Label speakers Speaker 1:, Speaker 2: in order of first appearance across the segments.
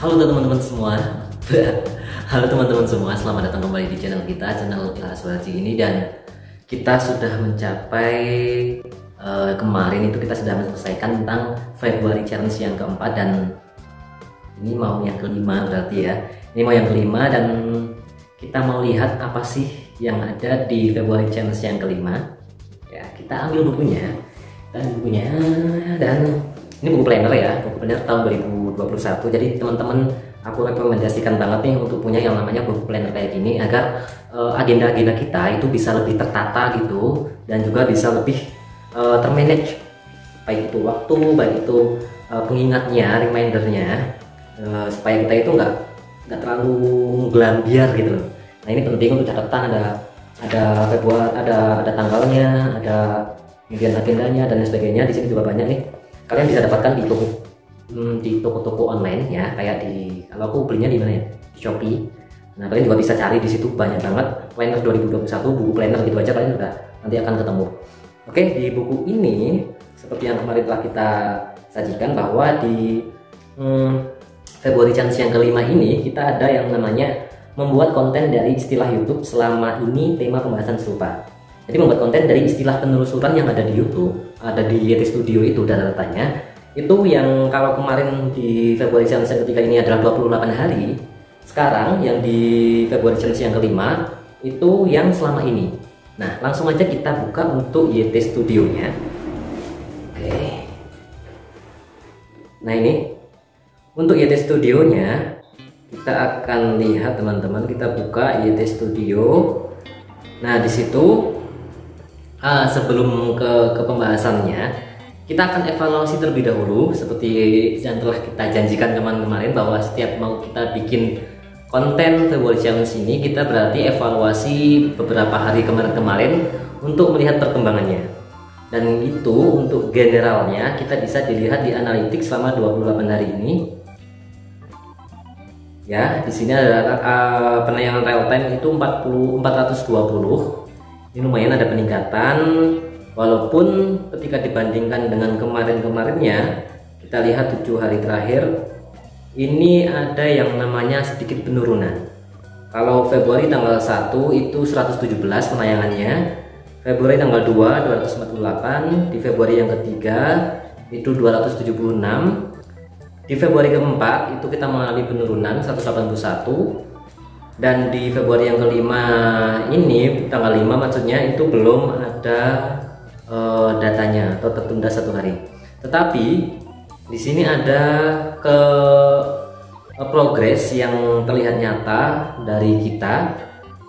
Speaker 1: Halo teman-teman semua. Halo teman-teman semua, selamat datang kembali di channel kita, channel Ilhas Warji ini. Dan kita sudah mencapai kemarin itu kita sudah menyelesaikan tentang February Challenge yang keempat, dan ini mau yang kelima berarti ya. Ini mau yang kelima, dan kita mau lihat apa sih yang ada di February Challenge yang kelima. Ya, kita ambil bukunya. Dan ini buku planner ya, buku planner tahun 2021. Jadi teman-teman, aku rekomendasikan banget nih untuk punya yang namanya buku planner kayak gini, agar agenda-agenda kita itu bisa lebih tertata gitu, dan juga bisa lebih termanage, baik itu waktu, baik itu pengingatnya, remindernya, supaya kita itu nggak terlalu gelambiar gitu loh. Nah, ini penting untuk catatan, ada Februari, ada tanggalnya, ada kemudian agendanya dan sebagainya. Di sini juga banyak nih, kalian bisa dapatkan di toko-toko online ya, kayak kalau aku belinya di mana ya, di Shopee. Nah, kalian juga bisa cari di situ, banyak banget planner 2021, buku planner gitu aja kalian udah nanti akan ketemu. Oke, di buku ini seperti yang kemarin telah kita sajikan, bahwa di February Challenge yang kelima ini kita ada yang namanya membuat konten dari istilah YouTube selama ini tema pembahasan serupa. Jadi membuat konten dari istilah penelusuran yang ada di YouTube, ada di Yeti Studio itu data-datanya. Itu yang kalau kemarin di February Challenge yang ketiga ini adalah 28 hari. Sekarang yang di February Challenge yang kelima itu yang selama ini. Nah, langsung aja kita buka untuk Yeti Studio-nya. Oke. Nah, ini untuk Yeti Studio-nya kita akan lihat teman-teman, kita buka Yeti Studio. Nah, di situ sebelum ke pembahasannya, kita akan evaluasi terlebih dahulu seperti yang telah kita janjikan kemarin bahwa setiap mau kita bikin konten February Challenge ini, kita berarti evaluasi beberapa hari kemarin untuk melihat perkembangannya. Dan itu untuk generalnya kita bisa dilihat di analitik selama 28 hari ini. Ya, di sini ada penayangan real time itu 420. Ini lumayan ada peningkatan, walaupun ketika dibandingkan dengan kemarin-kemarinnya, kita lihat 7 hari terakhir ini ada yang namanya sedikit penurunan. Kalau Februari tanggal 1 itu 117 penayangannya, Februari tanggal 2 248, di Februari yang ketiga itu 276, di Februari keempat itu kita mengalami penurunan 181, dan di Februari yang kelima ini tanggal 5 maksudnya itu belum ada datanya atau tertunda 1 hari. Tetapi di sini ada progres yang terlihat nyata dari kita,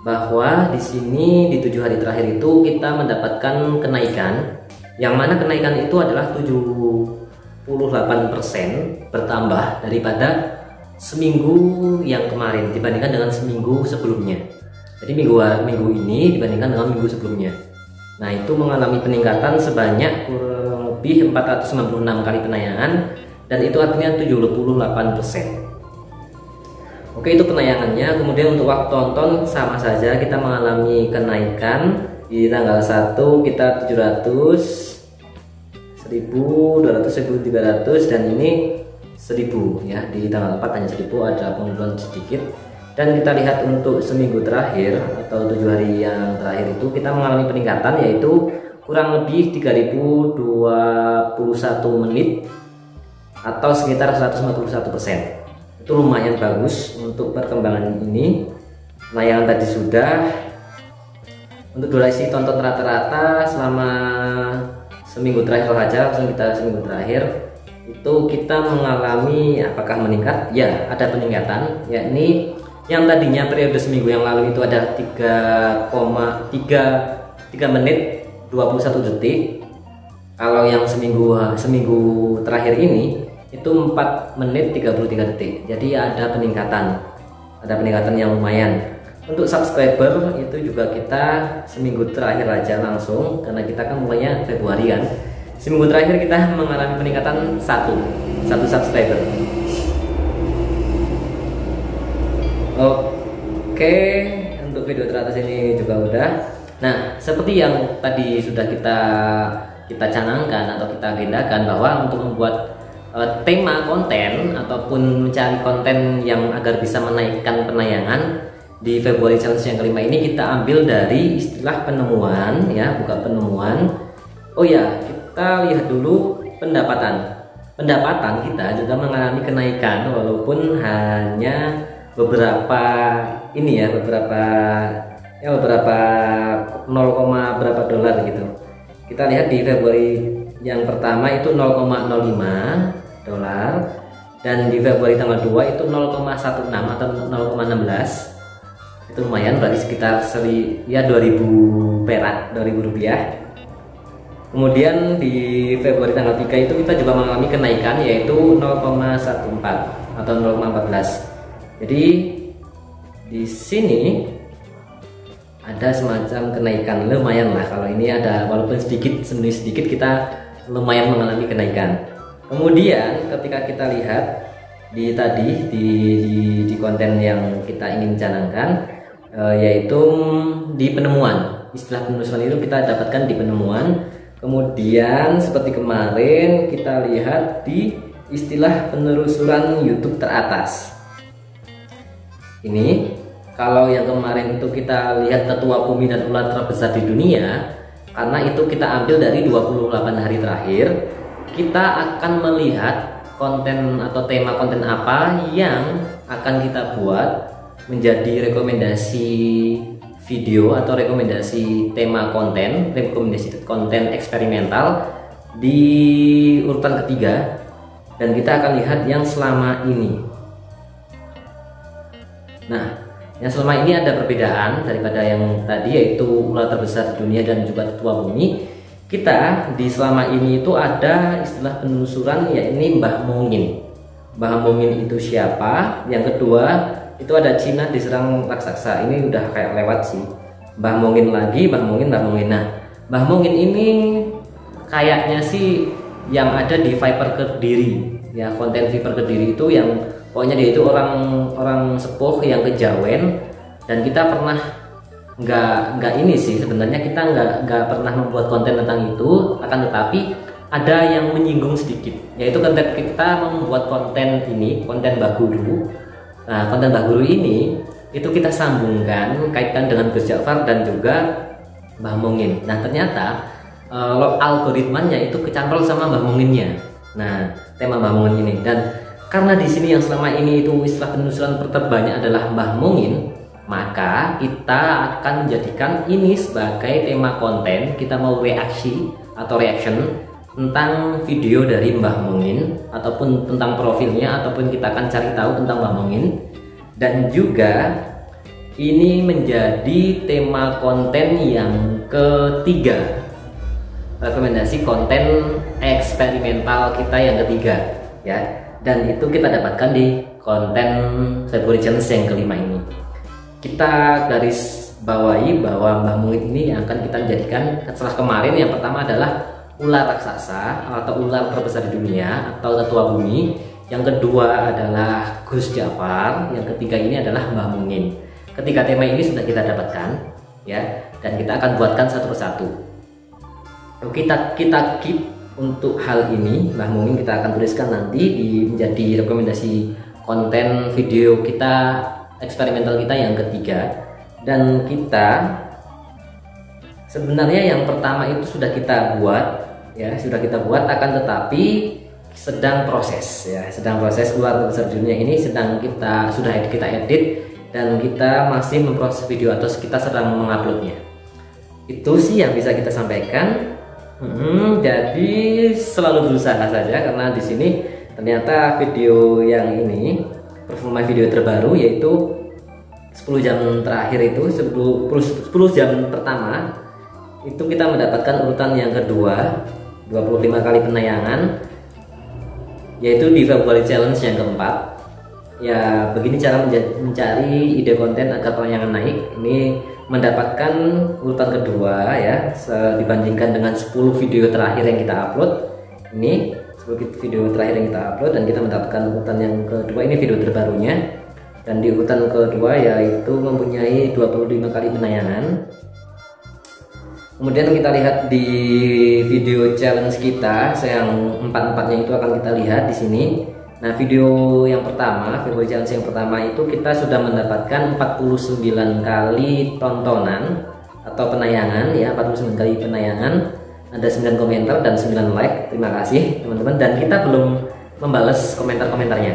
Speaker 1: bahwa di sini di 7 hari terakhir itu kita mendapatkan kenaikan, yang mana kenaikan itu adalah 78% bertambah daripada seminggu yang kemarin dibandingkan dengan seminggu sebelumnya. Jadi minggu ini dibandingkan dengan minggu sebelumnya. Nah, itu mengalami peningkatan sebanyak kurang lebih 496 kali penayangan, dan itu artinya 78%. Oke, itu penayangannya. Kemudian untuk waktu tonton sama saja, kita mengalami kenaikan. Di tanggal 1 kita 700, 1200, 1300, dan ini 1000 ya. Di tanggal 4 hanya 1000, ada penurunan sedikit. Dan kita lihat untuk seminggu terakhir atau 7 hari yang terakhir itu kita mengalami peningkatan, yaitu kurang lebih 3021 menit atau sekitar 141%. Itu lumayan bagus untuk perkembangan ini. Penayangan tadi sudah. Untuk durasi tonton rata-rata selama seminggu terakhir saja, langsung kita seminggu terakhir itu kita mengalami, apakah meningkat? Ya, ada peningkatan, yakni yang tadinya periode seminggu yang lalu itu ada 3 menit 21 detik. Kalau yang seminggu terakhir ini itu 4 menit 33 detik. Jadi ada peningkatan yang lumayan. Untuk subscriber itu juga kita seminggu terakhir aja langsung, karena kita kan mulainya Februari kan. Seminggu terakhir kita mengalami peningkatan satu subscriber. Oke, untuk video teratas ini juga udah. Nah, seperti yang tadi sudah kita canangkan atau kita agendakan, bahwa untuk membuat tema konten ataupun mencari konten yang agar bisa menaikkan penayangan di Februari Challenge yang kelima ini, kita ambil dari istilah penemuan ya, bukan penemuan. Oh ya, kita lihat dulu pendapatan kita juga mengalami kenaikan walaupun hanya beberapa ini ya, beberapa 0, berapa dolar gitu. Kita lihat di Februari yang pertama itu 0,05 dolar, dan di Februari tanggal 2 itu 0,16 atau 0,16. Itu lumayan, berarti sekitar 2000 perak, 2000 rupiah. Kemudian di Februari tanggal 3 itu kita juga mengalami kenaikan, yaitu 0,14 atau 0,14. Jadi di sini ada semacam kenaikan, lumayan lah. Kalau ini ada, walaupun sedikit kita lumayan mengalami kenaikan. Kemudian ketika kita lihat di konten yang kita ingin canangkan, yaitu di penemuan. Istilah penelusuran itu kita dapatkan di penemuan. Kemudian seperti kemarin kita lihat di istilah penelusuran YouTube teratas. Ini kalau yang kemarin itu kita lihat ketua bumi dan ular terbesar di dunia, karena itu kita ambil dari 28 hari terakhir. Kita akan melihat konten atau tema konten apa yang akan kita buat menjadi rekomendasi video atau rekomendasi tema konten, rekomendasi konten eksperimental di urutan ketiga, dan kita akan lihat yang selama ini. Nah, yang selama ini ada perbedaan daripada yang tadi, yaitu ular terbesar di dunia dan juga ketua bumi. Kita di selama ini itu ada istilah penelusuran, yakni Mbah Mongin. Mbah Mongin itu siapa? Yang kedua itu ada Cina diserang raksasa. Ini udah kayak lewat sih. Mbah Mongin lagi, Mbah Mongin. Nah, Mbah Mongin ini kayaknya sih yang ada di Viper Kediri ya, konten Viper Kediri itu yang pokoknya dia itu orang sepuh yang kejawen, dan kita pernah nggak ini sih, sebenarnya kita nggak pernah membuat konten tentang itu, akan tetapi ada yang menyinggung sedikit, yaitu konten kita membuat konten ini, konten Mbah Guru. Nah, konten Mbah Guru ini itu kita sambungkan, kaitkan dengan Gus Ja'far dan juga Mbah Mongin. Nah, ternyata algoritmanya itu kecantol sama Mbah Monginnya. Nah, tema Mbah Mongin ini, dan karena di sini yang selama ini itu istilah penelusuran terbanyak adalah Mbah Mongin, maka kita akan menjadikan ini sebagai tema konten. Kita mau reaksi atau reaction tentang video dari Mbah Mongin, ataupun tentang profilnya, ataupun kita akan cari tahu tentang Mbah Mongin. Dan juga ini menjadi tema konten yang ketiga, rekomendasi konten eksperimental kita yang ketiga ya, dan itu kita dapatkan di konten Februari Challenge yang kelima ini. Kita garis bawahi bahwa Mbah Mongin ini yang akan kita jadikan setelah kemarin. Yang pertama adalah ular raksasa atau ular terbesar di dunia atau ketua bumi. Yang kedua adalah Gus Ja'far. Yang ketiga ini adalah Mbah Mongin. Ketiga tema ini sudah kita dapatkan ya, dan kita akan buatkan satu persatu. Kita keep untuk hal ini Mbah Mongin, kita akan tuliskan nanti menjadi rekomendasi konten video kita eksperimental kita yang ketiga. Dan kita sebenarnya yang pertama itu sudah kita buat ya, akan tetapi sedang proses ya, ular terbesar dunia ini sudah kita edit, dan kita masih memproses video atau kita sedang menguploadnya. Itu sih yang bisa kita sampaikan. Jadi selalu berusaha saja, karena di sini ternyata video yang ini performa video terbaru, yaitu 10 jam terakhir itu 10 jam pertama itu kita mendapatkan urutan yang kedua, 25 kali penayangan, yaitu di Februari Challenge yang keempat. Ya, begini cara mencari ide konten agar penayangan naik. Ini mendapatkan urutan kedua ya, dibandingkan dengan 10 video terakhir yang kita upload. Ini 10 video terakhir yang kita upload, dan kita mendapatkan urutan yang kedua, ini video terbarunya. Dan di urutan kedua yaitu mempunyai 25 kali penayangan. Kemudian kita lihat di video challenge kita, yang empat-empatnya itu akan kita lihat di sini. Nah, video yang pertama, video challenge yang pertama itu kita sudah mendapatkan 49 kali tontonan atau penayangan ya, 49 kali penayangan, ada 9 komentar dan 9 like. Terima kasih teman-teman, dan kita belum membalas komentar-komentarnya.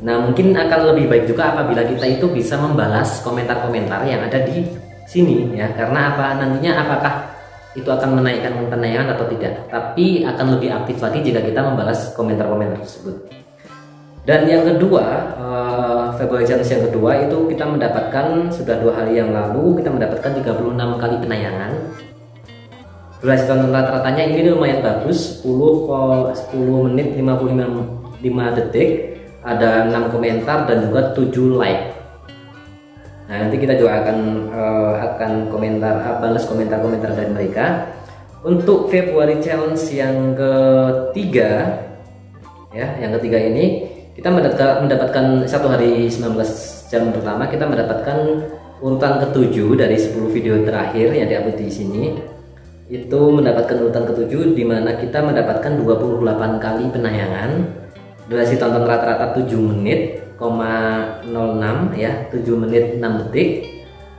Speaker 1: Nah, mungkin akan lebih baik juga apabila kita itu bisa membalas komentar-komentar yang ada di sini ya, karena apa, nantinya apakah itu akan menaikkan penayangan atau tidak, tapi akan lebih aktif lagi jika kita membalas komentar-komentar tersebut. Dan yang kedua, Februari Challenge yang kedua itu kita mendapatkan, sudah 2 hari yang lalu kita mendapatkan 36 kali penayangan. Durasi tonton rata-ratanya ini lumayan bagus, 10 menit 55 detik, ada 6 komentar dan juga 7 like. Nah, nanti kita juga akan balas komentar-komentar dari mereka. Untuk Februari Challenge yang ketiga ya, yang ketiga ini kita mendapatkan 1 hari 19 jam pertama, kita mendapatkan urutan ke-7 dari 10 video terakhir yang diupload di sini. Itu mendapatkan urutan ke-7 di mana kita mendapatkan 28 kali penayangan. Durasi tonton rata-rata 7 menit, 06 ya, 7 menit 6 detik.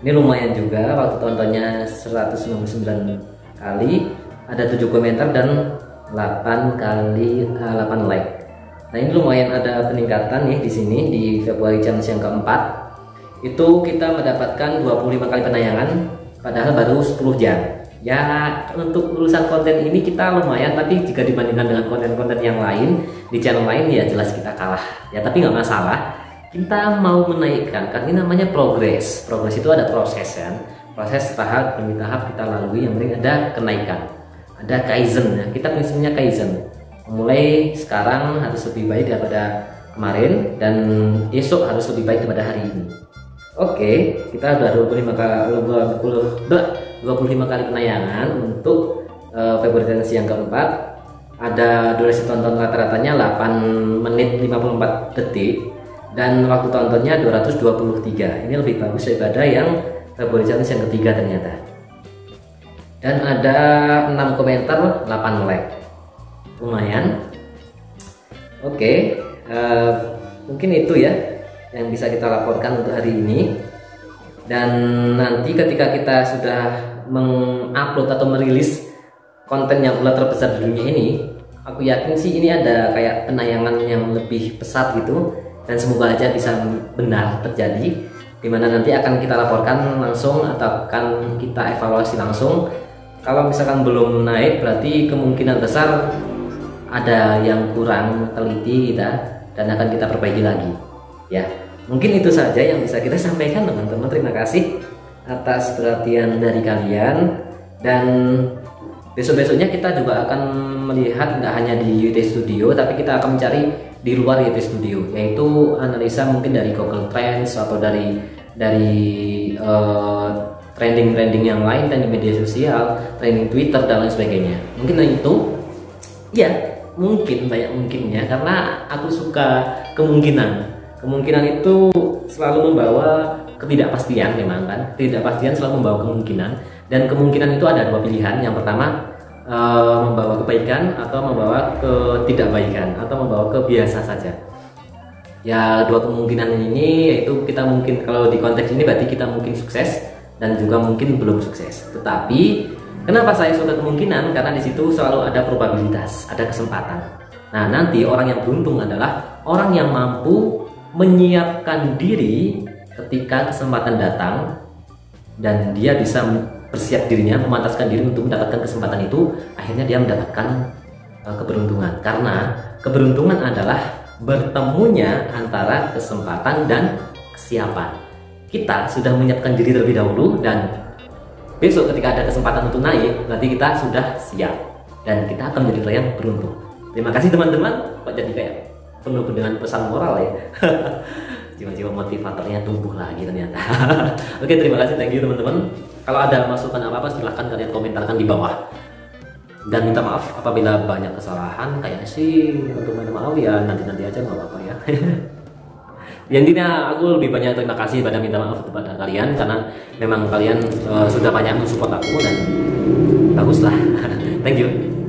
Speaker 1: Ini lumayan juga, waktu tontonnya 199 kali, ada 7 komentar dan 8 like. Nah, ini lumayan ada peningkatan nih di sini di Februari Challenge yang keempat. Itu kita mendapatkan 25 kali penayangan padahal baru 10 jam. Ya, untuk urusan konten ini kita lumayan, tapi jika dibandingkan dengan konten-konten yang lain di channel lain ya jelas kita kalah ya, tapi nggak masalah, kita mau menaikkan, kan ini namanya progres itu ada proses kan, proses tahap demi tahap kita lalui, yang penting ada kenaikan, ada kaizen ya. Kita prinsipnya kaizen, mulai sekarang harus lebih baik daripada kemarin dan esok harus lebih baik daripada hari ini. Oke, kita udah 25 kali penayangan untuk Februari Challenge yang keempat. Ada durasi tonton rata-ratanya 8 menit 54 detik dan waktu tontonnya 223. Ini lebih bagus daripada yang Februari Challenge yang ketiga ternyata. Dan ada 6 komentar, 8 like. Lumayan. Oke, mungkin itu ya yang bisa kita laporkan untuk hari ini. Dan nanti ketika kita sudah mengupload atau merilis konten yang ulah terbesar di dunia ini, aku yakin sih ini ada kayak penayangan yang lebih pesat gitu, dan semoga aja bisa benar terjadi, dimana nanti akan kita laporkan langsung atau akan kita evaluasi langsung. Kalau misalkan belum naik, berarti kemungkinan besar ada yang kurang teliti kita dan akan kita perbaiki lagi ya. Mungkin itu saja yang bisa kita sampaikan teman-teman. Terima kasih atas perhatian dari kalian, dan besok-besoknya kita juga akan melihat nggak hanya di YT Studio, tapi kita akan mencari di luar YT Studio, yaitu analisa mungkin dari Google Trends atau dari trending yang lain, trending media sosial, trending Twitter dan lain sebagainya. Mungkin itu ya, mungkin banyak mungkinnya, karena aku suka kemungkinan itu selalu membawa ketidakpastian. Memang kan ketidakpastian selalu membawa kemungkinan, dan kemungkinan itu ada 2 pilihan. Yang pertama membawa kebaikan atau membawa ketidakbaikan atau membawa ke biasa saja ya. 2 kemungkinan ini yaitu kita mungkin, kalau di konteks ini berarti kita mungkin sukses dan juga mungkin belum sukses. Tetapi kenapa saya suka kemungkinan? Karena di situ selalu ada probabilitas, ada kesempatan. Nah, nanti orang yang beruntung adalah orang yang mampu menyiapkan diri ketika kesempatan datang, dan dia bisa bersiap dirinya, memantaskan diri untuk mendapatkan kesempatan itu. Akhirnya dia mendapatkan keberuntungan, karena keberuntungan adalah bertemunya antara kesempatan dan kesiapan. Kita sudah menyiapkan diri terlebih dahulu, dan besok ketika ada kesempatan untuk naik, berarti kita sudah siap dan kita akan menjadi orang yang beruntung. Terima kasih teman-teman. Kok jadi kayak penuh dengan pesan moral ya. Jiwa-jiwa motivatornya tumbuh lagi ternyata. Oke, terima kasih, thank you teman-teman. Kalau ada masukan apa-apa silahkan kalian komentarkan di bawah. Dan minta maaf apabila banyak kesalahan. Kayaknya sih untuk minta maaf ya nanti aja, nggak apa-apa ya. Intinya aku lebih banyak terima kasih pada minta maaf kepada kalian, karena memang kalian sudah banyak mensupport aku, dan bagus lah. Thank you.